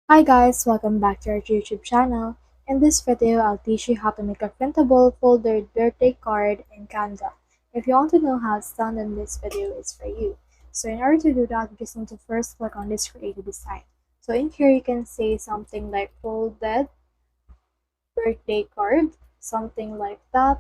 Hi guys, welcome back to our YouTube channel. In this video, I'll teach you how to make a printable folded birthday card in Canva. If you want to know how it's done, then this video is for you. So in order to do that, you just need to first click on this create a design. So in here, you can say something like folded birthday card, something like that.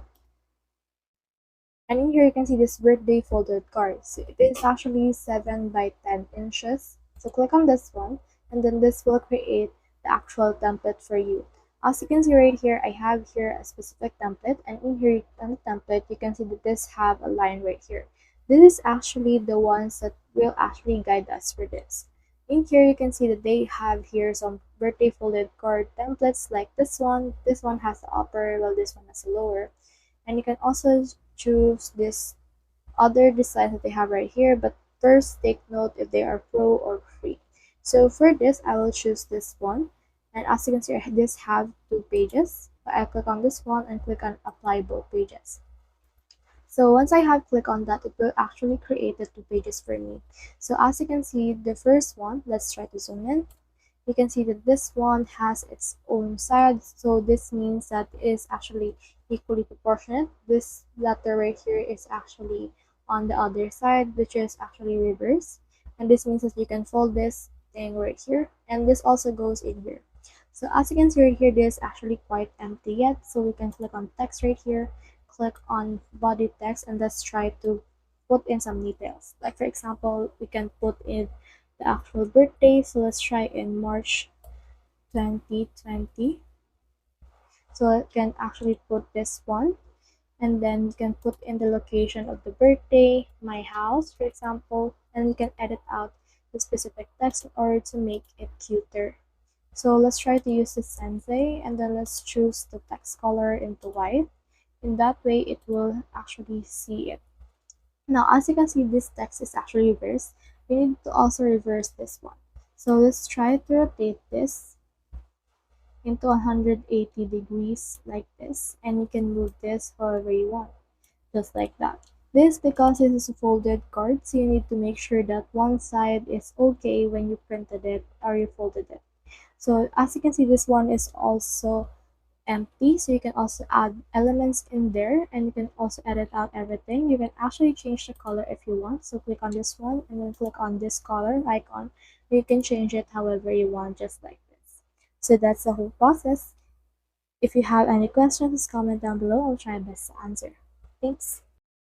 And in here, you can see this birthday folded card. So it is actually 7 by 10 inches. So click on this one, and then this will create the actual template for you. As you can see right here, I have here a specific template, and in here on the template, you can see that this have a line right here. This is actually the ones that will actually guide us for this. In here, you can see that they have here some birthday folded card templates like this one. This one has the upper, while this one has a lower. And you can also choose this other designs that they have right here, but first take note if they are pro or free. So for this, I will choose this one, and as you can see, this have two pages. So I click on this one and click on apply both pages. So once I have clicked on that, it will actually create the two pages for me. So as you can see, the first one, let's try to zoom in. You can see that this one has its own side, so this means that it is actually equally proportionate. This letter right here is actually on the other side, which is actually reverse, and this means that you can fold this thing right here, and this also goes in here. So as you can see right here, this is actually quite empty yet, so we can click on text right here, click on body text, and let's try to put in some details. Like for example, we can put in the actual birthday. So let's try in March 2020. So I can actually put this one, and then you can put in the location of the birthday, my house, for example, and you can edit out the specific text in order to make it cuter. So let's try to use the sensei, and then let's choose the text color into white. In that way, it will actually see it. Now, as you can see, this text is actually reversed. We need to also reverse this one. So let's try to rotate this into 180 degrees like this, and you can move this however you want, just like that. This because this is a folded card, so you need to make sure that one side is okay when you printed it or you folded it. So as you can see, this one is also empty, so you can also add elements in there, and you can also edit out everything. You can actually change the color if you want, so click on this one and then click on this color icon. You can change it however you want, just like this. So that's the whole process. If you have any questions, comment down below. I'll try my best to answer. Thanks.